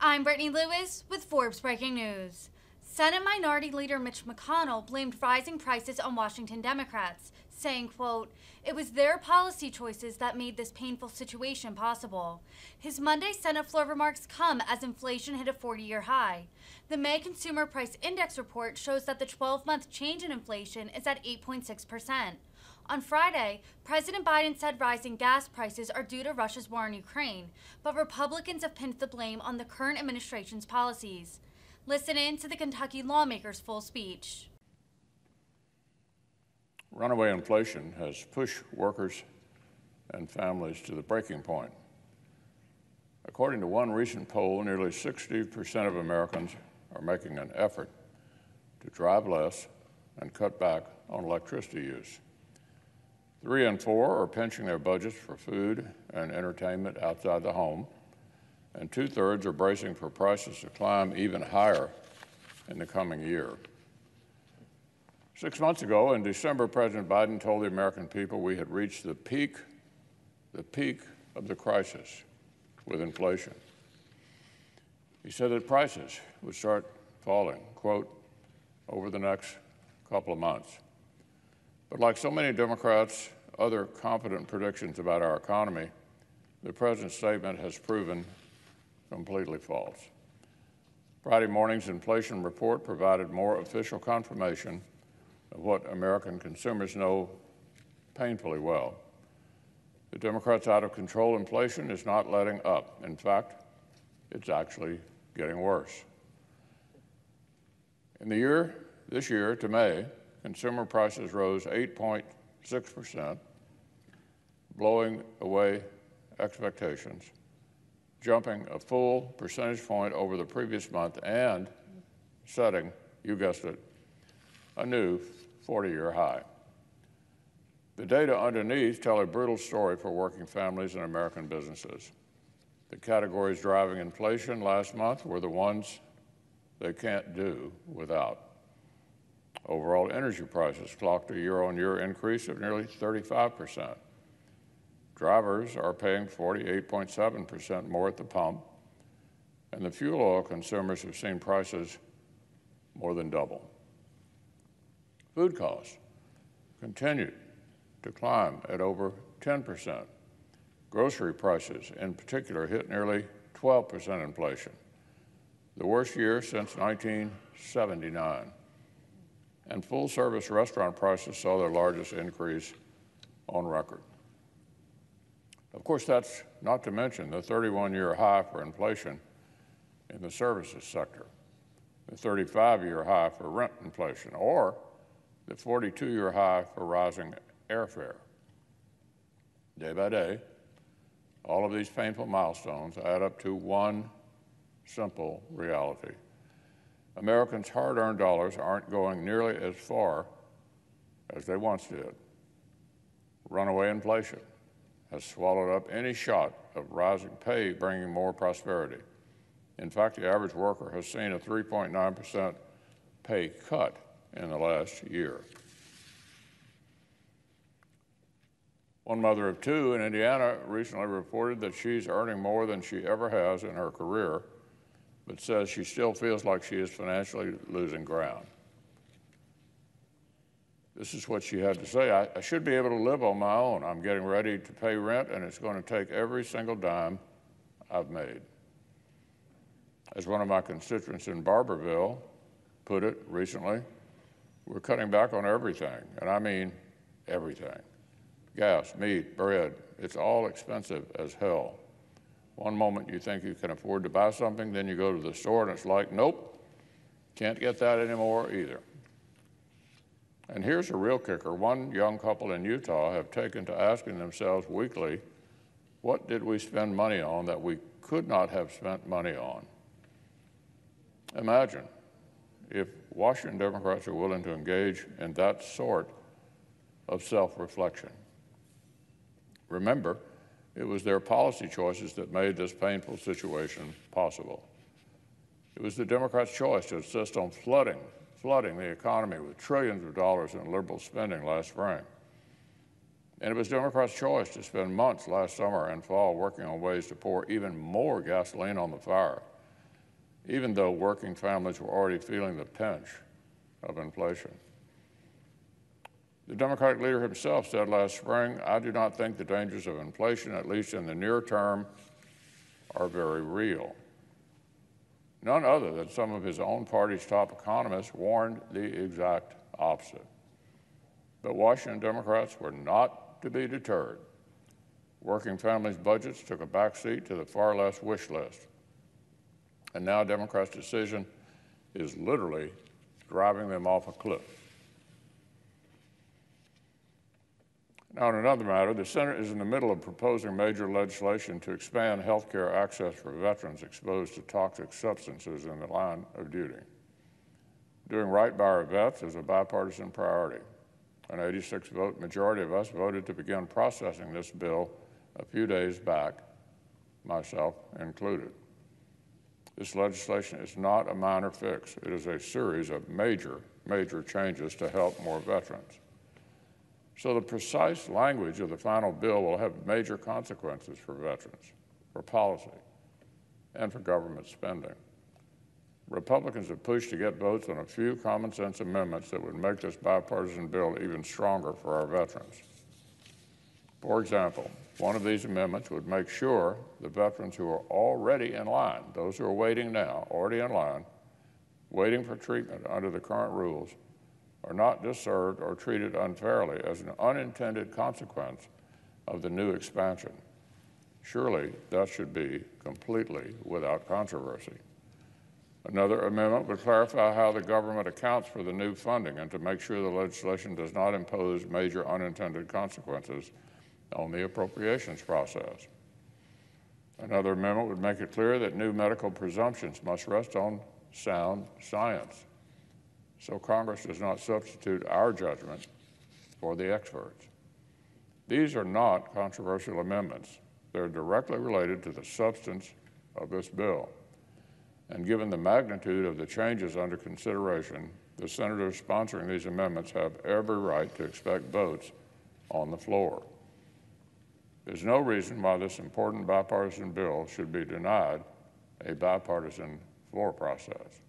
I'm Brittany Lewis with Forbes Breaking News. Senate Minority Leader Mitch McConnell blamed rising prices on Washington Democrats, saying, quote, "It was their policy choices that made this painful situation possible." His Monday Senate floor remarks come as inflation hit a 40-year high. The May Consumer Price Index report shows that the 12-month change in inflation is at 8.6%. On Friday, President Biden said rising gas prices are due to Russia's war in Ukraine, but Republicans have pinned the blame on the current administration's policies. Listen in to the Kentucky lawmaker's full speech. Runaway inflation has pushed workers and families to the breaking point. According to one recent poll, nearly 60% of Americans are making an effort to drive less and cut back on electricity use. 3 in 4 are pinching their budgets for food and entertainment outside the home, and 2/3 are bracing for prices to climb even higher in the coming year. 6 months ago, in December, President Biden told the American people we had reached the peak of the crisis with inflation. He said that prices would start falling, quote, over the next couple of months. But like so many Democrats' other confident predictions about our economy, the president's statement has proven completely false. Friday morning's inflation report provided more official confirmation of what American consumers know painfully well. The Democrats' out-of-control inflation is not letting up. In fact, it's actually getting worse. This year to May, consumer prices rose 8.6%, blowing away expectations, jumping a full percentage point over the previous month and setting, you guessed it, a new 40-year high. The data underneath tell a brutal story for working families and American businesses. The categories driving inflation last month were the ones they can't do without. Overall energy prices clocked a year-on-year increase of nearly 35%. Drivers are paying 48.7% more at the pump, and the fuel oil consumers have seen prices more than double. Food costs continued to climb at over 10%. Grocery prices, in particular, hit nearly 12% inflation, the worst year since 1979. And full-service restaurant prices saw their largest increase on record. Of course, that's not to mention the 31-year high for inflation in the services sector, the 35-year high for rent inflation, or the 42-year high for rising airfare. Day by day, all of these painful milestones add up to one simple reality. Americans' hard-earned dollars aren't going nearly as far as they once did. Runaway inflation has swallowed up any shot of rising pay bringing more prosperity. In fact, the average worker has seen a 3.9% pay cut in the last year. One mother of 2 in Indiana recently reported that she's earning more than she ever has in her career, but says she still feels like she is financially losing ground. This is what she had to say: I should be able to live on my own. I'm getting ready to pay rent, and it's going to take every single dime I've made. As one of my constituents in Barberville put it recently, we're cutting back on everything, and I mean everything. Gas, meat, bread, it's all expensive as hell. One moment you think you can afford to buy something, then you go to the store and it's like, nope, can't get that anymore either. And here's a real kicker. One young couple in Utah have taken to asking themselves weekly, what did we spend money on that we could not have spent money on? Imagine if Washington Democrats are willing to engage in that sort of self-reflection. Remember, it was their policy choices that made this painful situation possible. It was the Democrats' choice to insist on flooding the economy with trillions of dollars in liberal spending last spring. And it was Democrats' choice to spend months last summer and fall working on ways to pour even more gasoline on the fire even though working families were already feeling the pinch of inflation. The Democratic leader himself said last spring, "I do not think the dangers of inflation, at least in the near term, are very real." None other than some of his own party's top economists warned the exact opposite. But Washington Democrats were not to be deterred. Working families' budgets took a backseat to the far left wish list. And now Democrats' decision is literally driving them off a cliff. Now, on another matter, the Senate is in the middle of proposing major legislation to expand health care access for veterans exposed to toxic substances in the line of duty. Doing right by our vets is a bipartisan priority. An 86-vote majority of us voted to begin processing this bill a few days back, myself included. This legislation is not a minor fix. It is a series of major changes to help more veterans. So the precise language of the final bill will have major consequences for veterans, for policy, and for government spending. Republicans have pushed to get votes on a few common-sense amendments that would make this bipartisan bill even stronger for our veterans. For example, one of these amendments would make sure the veterans who are already in line, those who are waiting now, already in line, waiting for treatment under the current rules, are not disserved or treated unfairly as an unintended consequence of the new expansion. Surely that should be completely without controversy. Another amendment would clarify how the government accounts for the new funding and to make sure the legislation does not impose major unintended consequences on the appropriations process. Another amendment would make it clear that new medical presumptions must rest on sound science, so Congress does not substitute our judgment for the experts. These are not controversial amendments. They're directly related to the substance of this bill. And given the magnitude of the changes under consideration, the senators sponsoring these amendments have every right to expect votes on the floor. There's no reason why this important bipartisan bill should be denied a bipartisan floor process.